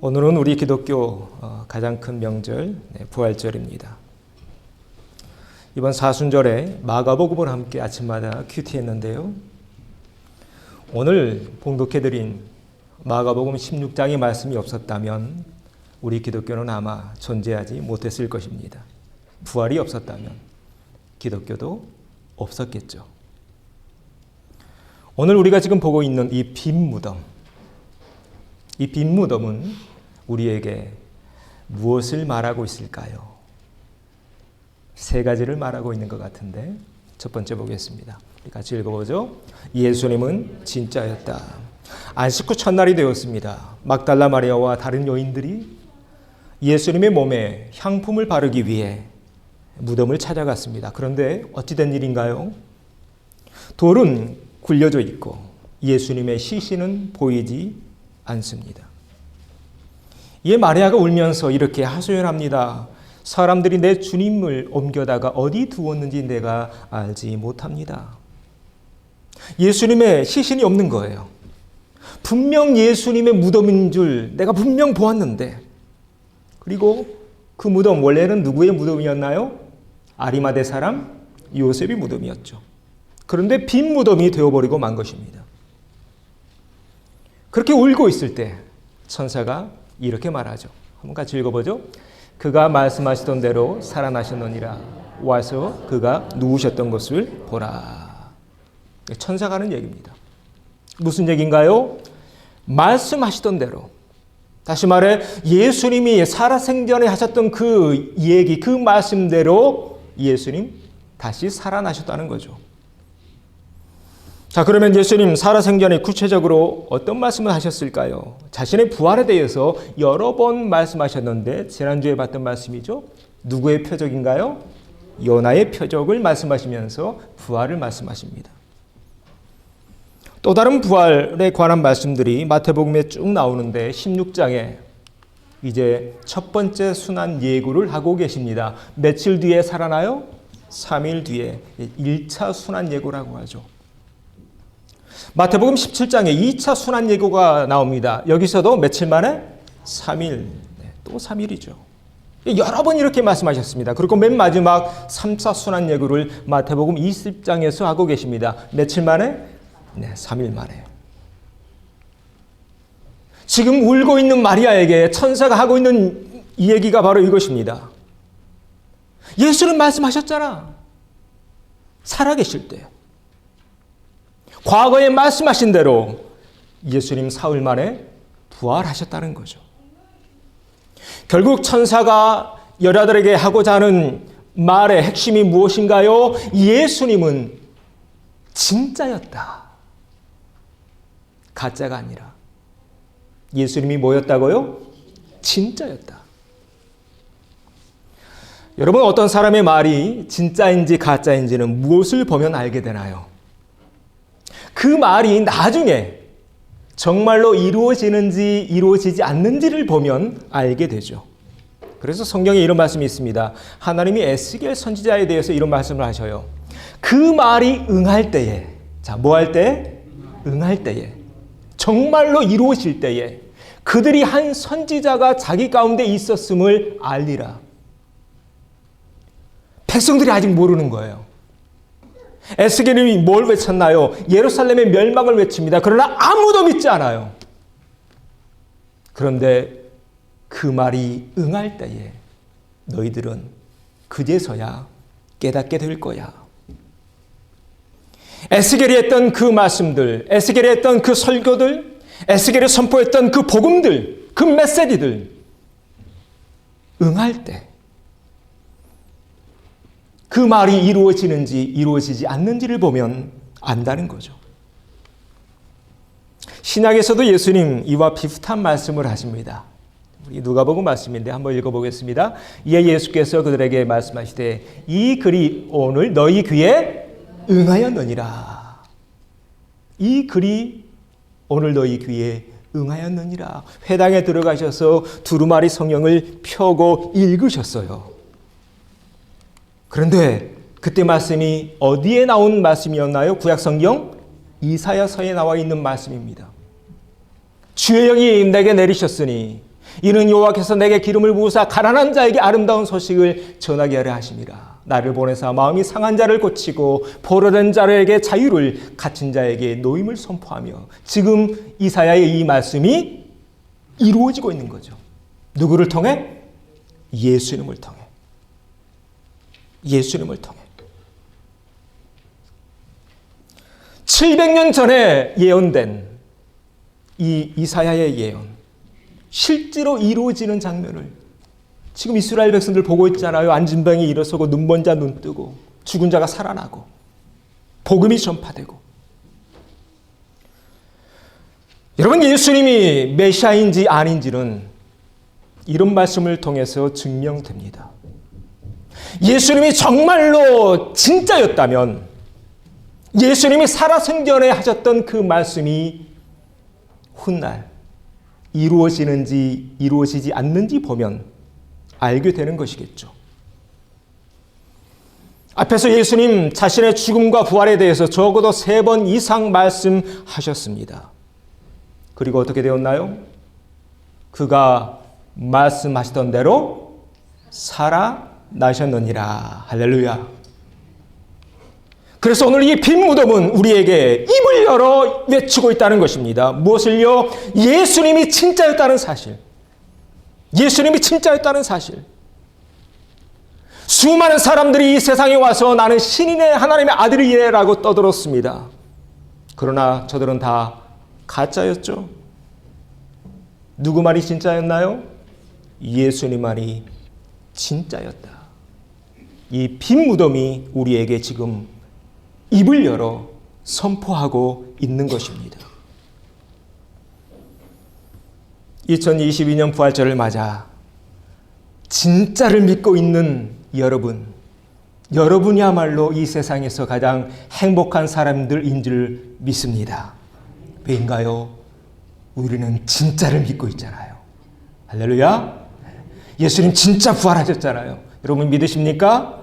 오늘은 우리 기독교 가장 큰 명절 부활절입니다. 이번 사순절에 마가복음을 함께 아침마다 큐티했는데요. 오늘 봉독해드린 마가복음 16장의 말씀이 없었다면 우리 기독교는 아마 존재하지 못했을 것입니다. 부활이 없었다면 기독교도 없었겠죠. 오늘 우리가 지금 보고 있는 이 빈 무덤, 이 빈 무덤은 우리에게 무엇을 말하고 있을까요? 세 가지를 말하고 있는 것 같은데 첫 번째 보겠습니다. 같이 읽어보죠. 예수님은 진짜였다. 안식 후 첫날이 되었습니다. 막달라 마리아와 다른 여인들이 예수님의 몸에 향품을 바르기 위해 무덤을 찾아갔습니다. 그런데 어찌 된 일인가요? 돌은 굴려져 있고 예수님의 시신은 보이지 않습니다. 이에 마리아가 울면서 이렇게 하소연합니다. 사람들이 내 주님을 옮겨다가 어디 두었는지 내가 알지 못합니다. 예수님의 시신이 없는 거예요. 분명 예수님의 무덤인 줄 내가 분명 보았는데, 그리고 그 무덤 원래는 누구의 무덤이었나요? 아리마대 사람 요셉의 무덤이었죠. 그런데 빈 무덤이 되어버리고 만 것입니다. 그렇게 울고 있을 때 천사가 이렇게 말하죠. 한번 같이 읽어보죠. 그가 말씀하시던 대로 살아나셨느니라. 와서 그가 누우셨던 것을 보라. 천사가 하는 얘기입니다. 무슨 얘기인가요? 말씀하시던 대로, 다시 말해 예수님이 살아생전에 하셨던 그 얘기, 그 말씀대로 예수님 다시 살아나셨다는 거죠. 자, 그러면 예수님 살아생전에 구체적으로 어떤 말씀을 하셨을까요? 자신의 부활에 대해서 여러 번 말씀하셨는데 지난주에 봤던 말씀이죠. 누구의 표적인가요? 요나의 표적을 말씀하시면서 부활을 말씀하십니다. 또 다른 부활에 관한 말씀들이 마태복음에 쭉 나오는데 16장에 이제 첫 번째 순환 예고를 하고 계십니다. 며칠 뒤에 살아나요? 3일 뒤에 1차 순환 예고라고 하죠. 마태복음 17장에 2차 순환 예고가 나옵니다. 여기서도 며칠 만에? 3일, 또 3일이죠. 여러 번 이렇게 말씀하셨습니다. 그리고 맨 마지막 3차 순환 예고를 마태복음 20장에서 하고 계십니다. 며칠 만에? 3일 만에. 지금 울고 있는 마리아에게 천사가 하고 있는 이 얘기가 바로 이것입니다. 예수는 말씀하셨잖아. 살아계실 때. 과거에 말씀하신 대로 예수님 사흘 만에 부활하셨다는 거죠. 결국 천사가 여자들에게 하고자 하는 말의 핵심이 무엇인가요? 예수님은 진짜였다. 가짜가 아니라. 예수님이 뭐였다고요? 진짜였다. 여러분, 어떤 사람의 말이 진짜인지 가짜인지는 무엇을 보면 알게 되나요? 그 말이 나중에 정말로 이루어지는지 이루어지지 않는지를 보면 알게 되죠. 그래서 성경에 이런 말씀이 있습니다. 하나님이 에스겔 선지자에 대해서 이런 말씀을 하셔요. 그 말이 응할 때에, 자, 뭐 할 때? 응할 때에, 정말로 이루어질 때에 그들이 한 선지자가 자기 가운데 있었음을 알리라. 백성들이 아직 모르는 거예요. 에스겔이 뭘 외쳤나요? 예루살렘의 멸망을 외칩니다. 그러나 아무도 믿지 않아요. 그런데 그 말이 응할 때에 너희들은 그제서야 깨닫게 될 거야. 에스겔이 했던 그 말씀들, 에스겔이 했던 그 설교들, 에스겔이 선포했던 그 복음들, 그 메시지들 응할 때 그 말이 이루어지는지 이루어지지 않는지를 보면 안다는 거죠. 신약에서도 예수님 이와 비슷한 말씀을 하십니다. 우리 누가복음 말씀인데 한번 읽어보겠습니다. 이에 예수께서 그들에게 말씀하시되 이 글이 오늘 너희 귀에 응하였느니라. 이 글이 오늘 너희 귀에 응하였느니라. 회당에 들어가셔서 두루마리 성경을 펴고 읽으셨어요. 그런데 그때 말씀이 어디에 나온 말씀이었나요? 구약성경 이사야서에 나와 있는 말씀입니다. 주의 영이 내게 내리셨으니 이는 여호와께서 내게 기름을 부으사 가난한 자에게 아름다운 소식을 전하게 하려 하심이라. 나를 보내사 마음이 상한 자를 고치고 포로된 자에게 자유를, 갇힌 자에게 노임을 선포하며. 지금 이사야의 이 말씀이 이루어지고 있는 거죠. 누구를 통해? 예수님을 통해. 예수님을 통해. 700년 전에 예언된 이 이사야의 예언, 실제로 이루어지는 장면을 지금 이스라엘 백성들 보고 있잖아요. 안진병이 일어서고 눈먼 자 눈 뜨고 죽은 자가 살아나고 복음이 전파되고. 여러분, 예수님이 메시아인지 아닌지는 이런 말씀을 통해서 증명됩니다. 예수님이 정말로 진짜였다면, 예수님이 살아생전에 하셨던 그 말씀이 훗날 이루어지는지 이루어지지 않는지 보면 알게 되는 것이겠죠. 앞에서 예수님 자신의 죽음과 부활에 대해서 적어도 3번 이상 말씀하셨습니다. 그리고 어떻게 되었나요? 그가 말씀하시던 대로 살아나셨느니라. 할렐루야. 그래서 오늘 이 빈 무덤은 우리에게 입을 열어 외치고 있다는 것입니다. 무엇을요? 예수님이 진짜였다는 사실. 예수님이 진짜였다는 사실. 수많은 사람들이 이 세상에 와서 나는 신인의 하나님의 아들이라고 떠들었습니다. 그러나 저들은 다 가짜였죠. 누구 말이 진짜였나요? 예수님 말이 진짜였다. 이 빈 무덤이 우리에게 지금 입을 열어 선포하고 있는 것입니다. 2022년 부활절을 맞아 진짜를 믿고 있는 여러분이야말로 이 세상에서 가장 행복한 사람들인 줄 믿습니다. 왜인가요? 우리는 진짜를 믿고 있잖아요. 할렐루야. 예수님 진짜 부활하셨잖아요. 여러분 믿으십니까?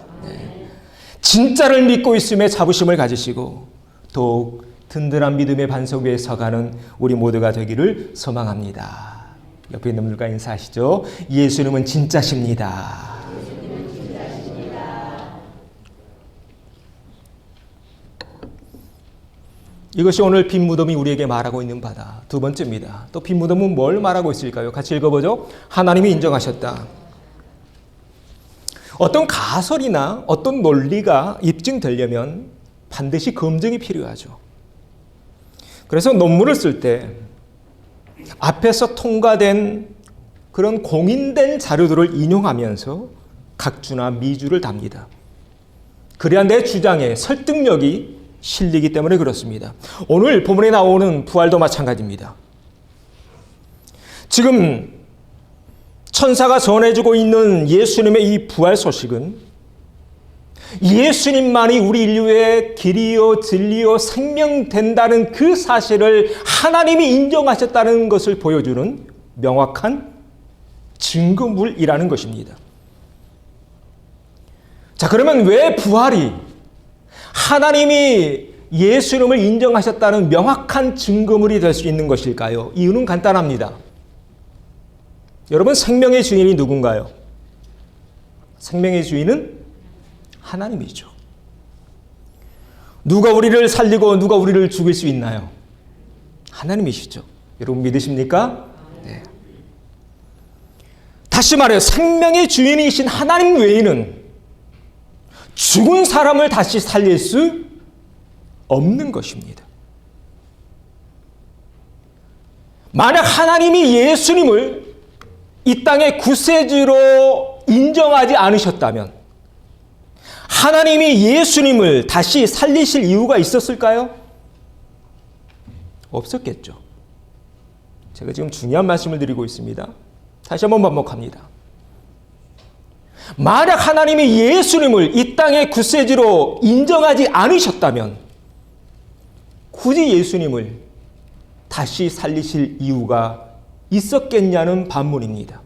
진짜를 믿고 있음에 자부심을 가지시고 더욱 든든한 믿음의 반석 위에 서가는 우리 모두가 되기를 소망합니다. 옆에 있는 분들과 인사하시죠. 예수님은 진짜십니다. 이것이 오늘 빈 무덤이 우리에게 말하고 있는 바다. 두 번째입니다. 또 빈 무덤은 뭘 말하고 있을까요? 같이 읽어보죠. 하나님이 인정하셨다. 어떤 가설이나 어떤 논리가 입증되려면 반드시 검증이 필요하죠. 그래서 논문을 쓸 때 앞에서 통과된 그런 공인된 자료들을 인용하면서 각주나 미주를 답니다. 그래야 내 주장에 설득력이 실리기 때문에 그렇습니다. 오늘 본문에 나오는 부활도 마찬가지입니다. 지금 천사가 전해주고 있는 예수님의 이 부활 소식은 예수님만이 우리 인류의 길이요 진리요 생명 된다는 그 사실을 하나님이 인정하셨다는 것을 보여주는 명확한 증거물이라는 것입니다. 자, 그러면 왜 부활이 하나님이 예수님을 인정하셨다는 명확한 증거물이 될 수 있는 것일까요? 이유는 간단합니다. 여러분, 생명의 주인이 누군가요? 생명의 주인은 하나님이죠. 누가 우리를 살리고 누가 우리를 죽일 수 있나요? 하나님이시죠. 여러분 믿으십니까? 네. 다시 말해요. 생명의 주인이신 하나님 외에는 죽은 사람을 다시 살릴 수 없는 것입니다. 만약 하나님이 예수님을 이 땅의 구세주로 인정하지 않으셨다면 하나님이 예수님을 다시 살리실 이유가 있었을까요? 없었겠죠. 제가 지금 중요한 말씀을 드리고 있습니다. 다시 한번 반복합니다. 만약 하나님이 예수님을 이 땅의 구세주로 인정하지 않으셨다면 굳이 예수님을 다시 살리실 이유가 있었겠냐는 반문입니다.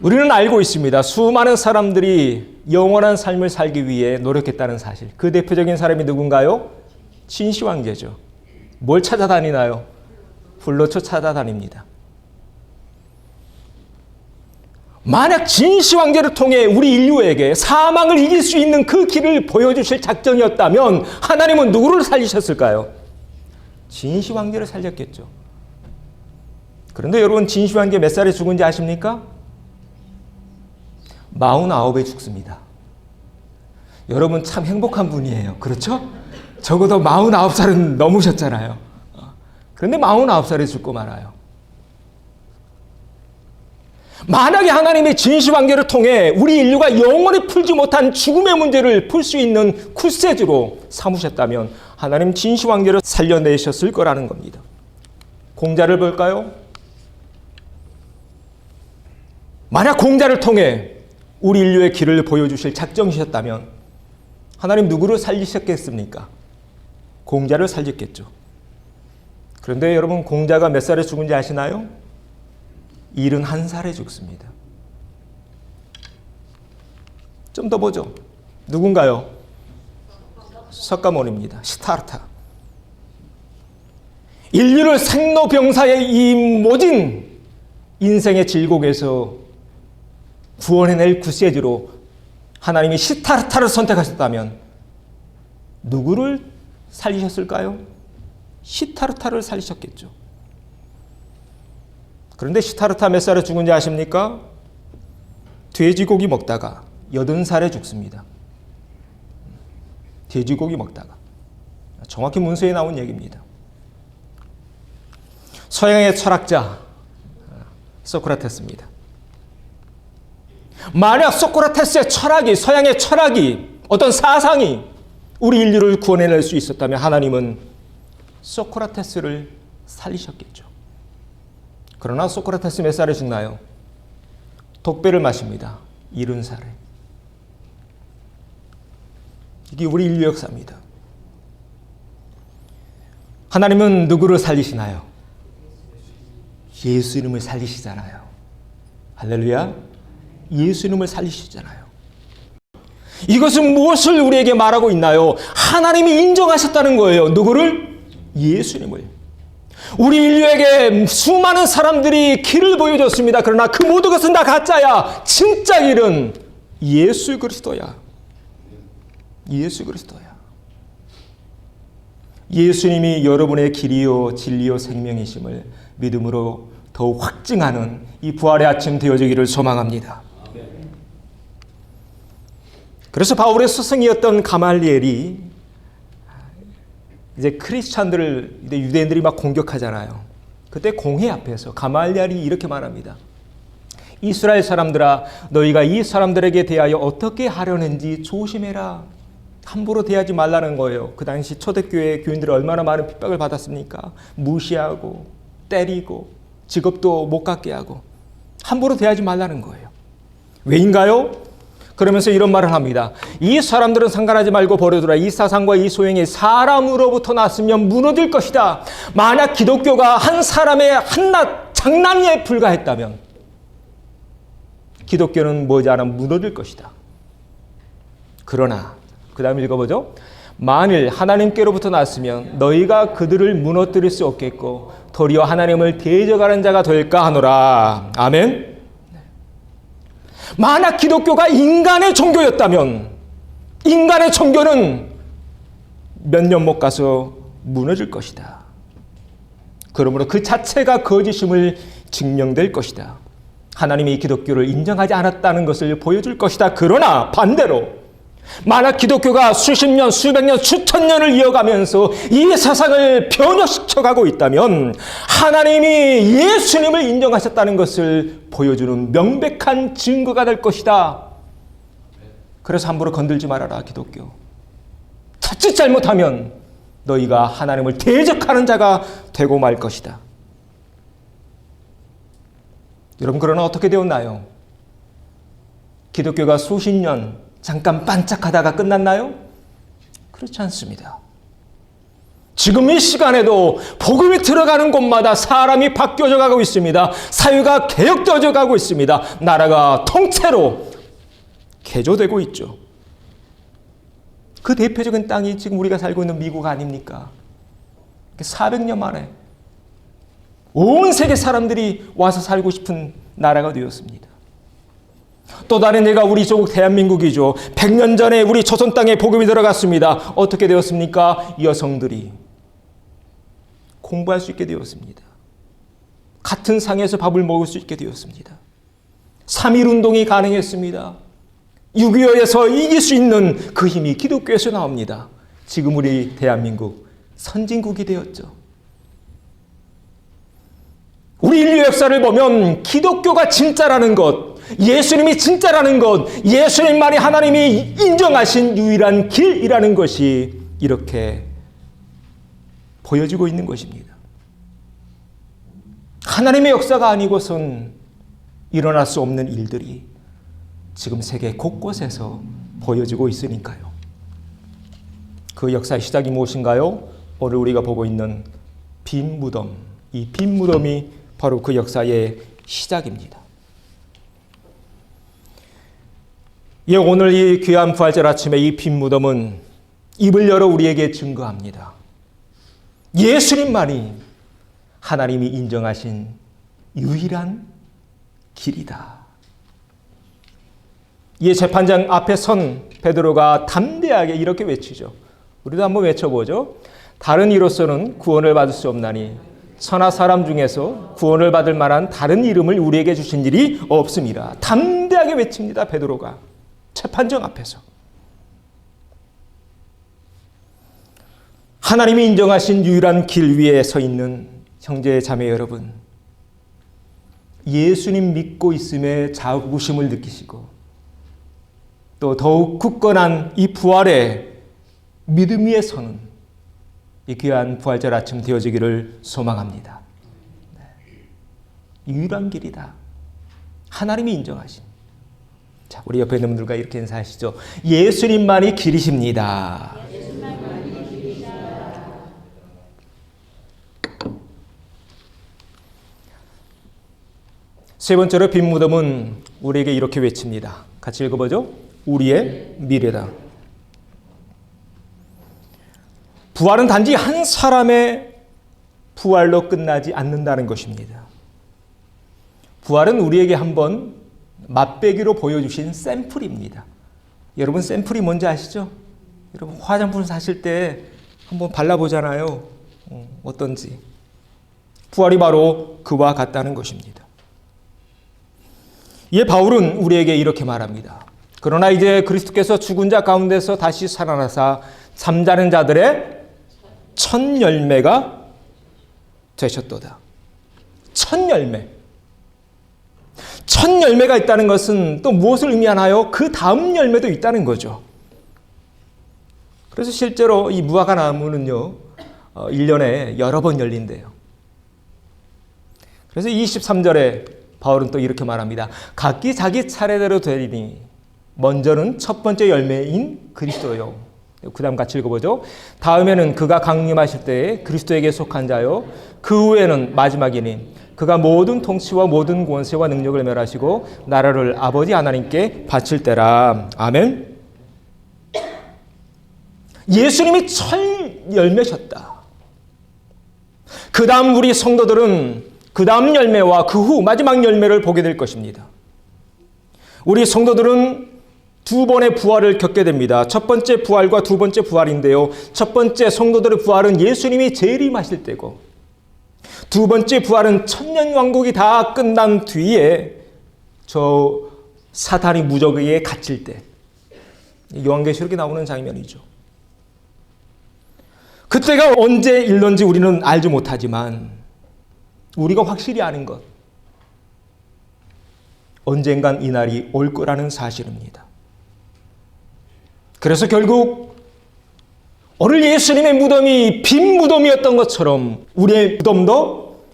우리는 알고 있습니다. 수많은 사람들이 영원한 삶을 살기 위해 노력했다는 사실. 그 대표적인 사람이 누군가요? 진시 황제죠. 뭘 찾아다니나요? 불로쳐 찾아다닙니다. 만약 진시황제를 통해 우리 인류에게 사망을 이길 수 있는 그 길을 보여주실 작정이었다면 하나님은 누구를 살리셨을까요? 진시황제를 살렸겠죠. 그런데 여러분, 진시황제 몇 살에 죽은지 아십니까? 49에 죽습니다. 여러분 참 행복한 분이에요. 그렇죠? 적어도 49살은 넘으셨잖아요. 그런데 49살에 죽고 말아요. 만약에 하나님의 진시황제를 통해 우리 인류가 영원히 풀지 못한 죽음의 문제를 풀 수 있는 굿세주로 삼으셨다면 하나님 진시황제를 살려내셨을 거라는 겁니다. 공자를 볼까요? 만약 공자를 통해 우리 인류의 길을 보여주실 작정이셨다면 하나님 누구를 살리셨겠습니까? 공자를 살렸겠죠. 그런데 여러분, 공자가 몇 살에 죽은지 아시나요? 71살에 죽습니다. 좀 더 보죠. 누군가요? 석가모니입니다. 시타르타. 인류를 생로병사의 이 모진 인생의 질곡에서 구원해낼 굿세주로 하나님이 시타르타를 선택하셨다면 누구를 살리셨을까요? 시타르타를 살리셨겠죠. 그런데 시타르타 몇 살에 죽은지 아십니까? 돼지고기 먹다가 80살에 죽습니다. 돼지고기 먹다가. 정확히 문서에 나온 얘기입니다. 서양의 철학자 소크라테스입니다. 만약 소크라테스의 철학이, 서양의 철학이, 어떤 사상이 우리 인류를 구원해낼 수 있었다면 하나님은 소크라테스를 살리셨겠죠. 그러나 소크라테스 몇 살에 죽나요? 독배를 마십니다. 70살에. 이게 우리 인류 역사입니다. 하나님은 누구를 살리시나요? 예수님을 살리시잖아요. 할렐루야. 예수님을 살리시잖아요. 이것은 무엇을 우리에게 말하고 있나요? 하나님이 인정하셨다는 거예요. 누구를? 예수님을. 우리 인류에게 수많은 사람들이 길을 보여줬습니다. 그러나 그 모든 것은 다 가짜야. 진짜 길은 예수 그리스도야. 예수 그리스도야. 예수님이 여러분의 길이요 진리요 생명이심을 믿음으로 더욱 확증하는 이 부활의 아침 되어지기를 소망합니다. 그래서 바울의 스승이었던 가말리엘이 이제 크리스찬들을, 유대인들이 막 공격하잖아요. 그때 공회 앞에서 가말리엘이 이렇게 말합니다. 이스라엘 사람들아, 너희가 이 사람들에게 대하여 어떻게 하려는지 조심해라. 함부로 대하지 말라는 거예요. 그 당시 초대교회 교인들이 얼마나 많은 핍박을 받았습니까? 무시하고 때리고 직업도 못 갖게 하고 함부로 대하지 말라는 거예요. 왜인가요? 그러면서 이런 말을 합니다. 이 사람들은 상관하지 말고 버려두라. 이 사상과 이 소행이 사람으로부터 났으면 무너질 것이다. 만약 기독교가 한 사람의 한낱 장난에 불과했다면 기독교는 머지않아 무너질 것이다. 그러나 그 다음 읽어보죠. 만일 하나님께로부터 났으면 너희가 그들을 무너뜨릴 수 없겠고 도리어 하나님을 대적하는 자가 될까 하노라. 아멘. 만약 기독교가 인간의 종교였다면 인간의 종교는 몇 년 못 가서 무너질 것이다. 그러므로 그 자체가 거짓임을 증명될 것이다. 하나님이 기독교를 인정하지 않았다는 것을 보여줄 것이다. 그러나 반대로 만약 기독교가 수십 년, 수백 년, 수천 년을 이어가면서 이 세상을 변혁시켜가고 있다면 하나님이 예수님을 인정하셨다는 것을 보여주는 명백한 증거가 될 것이다. 그래서 함부로 건들지 말아라, 기독교. 자칫 잘못하면 너희가 하나님을 대적하는 자가 되고 말 것이다. 여러분, 그러나 어떻게 되었나요? 기독교가 수십 년 잠깐 반짝하다가 끝났나요? 그렇지 않습니다. 지금 이 시간에도 복음이 들어가는 곳마다 사람이 바뀌어져 가고 있습니다. 사회가 개혁되어져 가고 있습니다. 나라가 통째로 개조되고 있죠. 그 대표적인 땅이 지금 우리가 살고 있는 미국 아닙니까? 400년 만에 온 세계 사람들이 와서 살고 싶은 나라가 되었습니다. 또 다른 예가 우리 조국 대한민국이죠. 100년 전에 우리 조선 땅에 복음이 들어갔습니다. 어떻게 되었습니까? 여성들이 공부할 수 있게 되었습니다. 같은 상에서 밥을 먹을 수 있게 되었습니다. 3.1운동이 가능했습니다. 6.25에서 이길 수 있는 그 힘이 기독교에서 나옵니다. 지금 우리 대한민국 선진국이 되었죠. 우리 인류 역사를 보면 기독교가 진짜라는 것, 예수님이 진짜라는 것, 예수님만이 하나님이 인정하신 유일한 길이라는 것이 이렇게 보여지고 있는 것입니다. 하나님의 역사가 아니고선 일어날 수 없는 일들이 지금 세계 곳곳에서 보여지고 있으니까요. 그 역사의 시작이 무엇인가요? 오늘 우리가 보고 있는 빈 무덤, 이 빈 무덤이 바로 그 역사의 시작입니다. 예, 오늘 이 귀한 부활절 아침에 이 빈 무덤은 입을 열어 우리에게 증거합니다. 예수님만이 하나님이 인정하신 유일한 길이다. 이 재판장 앞에 선 베드로가 담대하게 이렇게 외치죠. 우리도 한번 외쳐보죠. 다른 이로서는 구원을 받을 수 없나니 천하 사람 중에서 구원을 받을 만한 다른 이름을 우리에게 주신 일이 없습니다. 담대하게 외칩니다. 베드로가 재판장 앞에서. 하나님이 인정하신 유일한 길 위에 서 있는 형제 자매 여러분, 예수님 믿고 있음에 자부심을 느끼시고 또 더욱 굳건한 이 부활의 믿음 위에 서는 이 귀한 부활절 아침 되어지기를 소망합니다. 유일한 길이다. 하나님이 인정하신. 자, 우리 옆에 있는 분들과 이렇게 인사하시죠. 예수님만이 길이십니다. 세 번째로 빈 무덤은 우리에게 이렇게 외칩니다. 같이 읽어보죠. 우리의 미래다. 부활은 단지 한 사람의 부활로 끝나지 않는다는 것입니다. 부활은 우리에게 한번 맛배기로 보여주신 샘플입니다. 여러분 샘플이 뭔지 아시죠? 여러분 화장품 사실 때 한번 발라보잖아요. 어떤지. 부활이 바로 그와 같다는 것입니다. 이에 바울은 우리에게 이렇게 말합니다. 그러나 이제 그리스도께서 죽은 자 가운데서 다시 살아나사 잠자는 자들의 첫 열매가 되셨도다. 첫 열매. 첫 열매가 있다는 것은 또 무엇을 의미하나요? 그 다음 열매도 있다는 거죠. 그래서 실제로 이 무화과 나무는요, 1년에 여러 번 열린대요. 그래서 23절에 바울은 또 이렇게 말합니다. 각기 자기 차례대로 되리니 먼저는 첫 번째 열매인 그리스도요. 그 다음 같이 읽어보죠. 다음에는 그가 강림하실 때에 그리스도에게 속한 자요. 그 후에는 마지막이니 그가 모든 통치와 모든 권세와 능력을 멸하시고 나라를 아버지 하나님께 바칠 때라. 아멘. 예수님이 첫 열매셨다. 그 다음 우리 성도들은 그 다음 열매와 그 후 마지막 열매를 보게 될 것입니다. 우리 성도들은 두 번의 부활을 겪게 됩니다. 첫 번째 부활과 두 번째 부활인데요. 첫 번째 성도들의 부활은 예수님이 재림하실 때고, 두 번째 부활은 천년왕국이 다 끝난 뒤에 저 사탄이 무적에 갇힐 때, 요한계시록에 나오는 장면이죠. 그때가 언제 일는지 우리는 알지 못하지만 우리가 확실히 아는 것, 언젠간 이 날이 올 거라는 사실입니다. 그래서 결국 오늘 예수님의 무덤이 빈 무덤이었던 것처럼 우리의 무덤도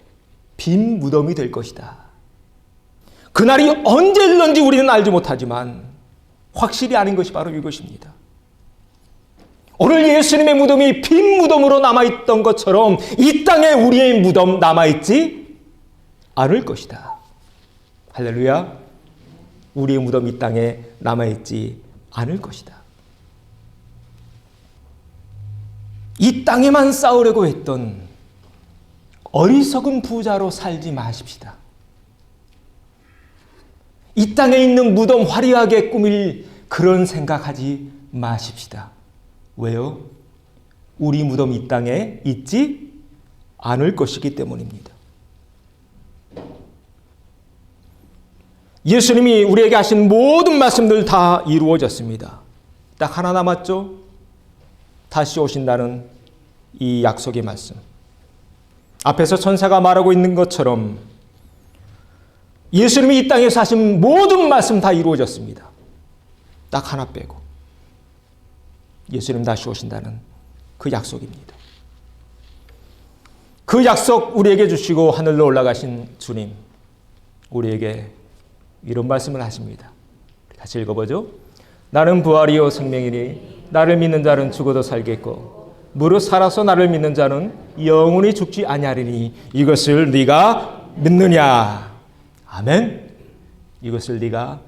빈 무덤이 될 것이다. 그날이 언제 일는지 우리는 알지 못하지만 확실히 아는 것이 바로 이것입니다. 오늘 예수님의 무덤이 빈 무덤으로 남아있던 것처럼 이 땅에 우리의 무덤 남아있지 않을 것이다. 할렐루야. 우리의 무덤 이 땅에 남아있지 않을 것이다. 이 땅에만 쌓으려고 했던 어리석은 부자로 살지 마십시다. 이 땅에 있는 무덤 화려하게 꾸밀 그런 생각하지 마십시다. 왜요? 우리 무덤 이 땅에 있지 않을 것이기 때문입니다. 예수님이 우리에게 하신 모든 말씀들 다 이루어졌습니다. 딱 하나 남았죠? 다시 오신다는 이 약속의 말씀. 앞에서 천사가 말하고 있는 것처럼 예수님이 이 땅에서 하신 모든 말씀 다 이루어졌습니다. 딱 하나 빼고 예수님 다시 오신다는 그 약속입니다. 그 약속 우리에게 주시고 하늘로 올라가신 주님, 우리에게 이런 말씀을 하십니다. 같이 읽어보죠. 나는 부활이요 생명이니 나를 믿는 자는 죽어도 살겠고 무릇 살아서 나를 믿는 자는 영원히 죽지 아니하리니 이것을 네가 믿느냐. 아멘. 이것을 네가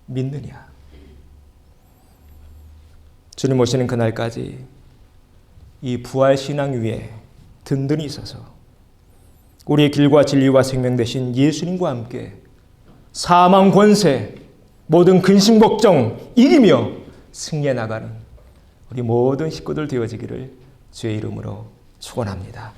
믿느냐. 주님 오시는 그날까지 이 부활 신앙 위에 든든히 있어서 우리의 길과 진리와 생명 되신 예수님과 함께 사망 권세, 모든 근심 걱정 이기며 승리해 나가는 우리 모든 식구들 되어지기를 주의 이름으로 축원합니다.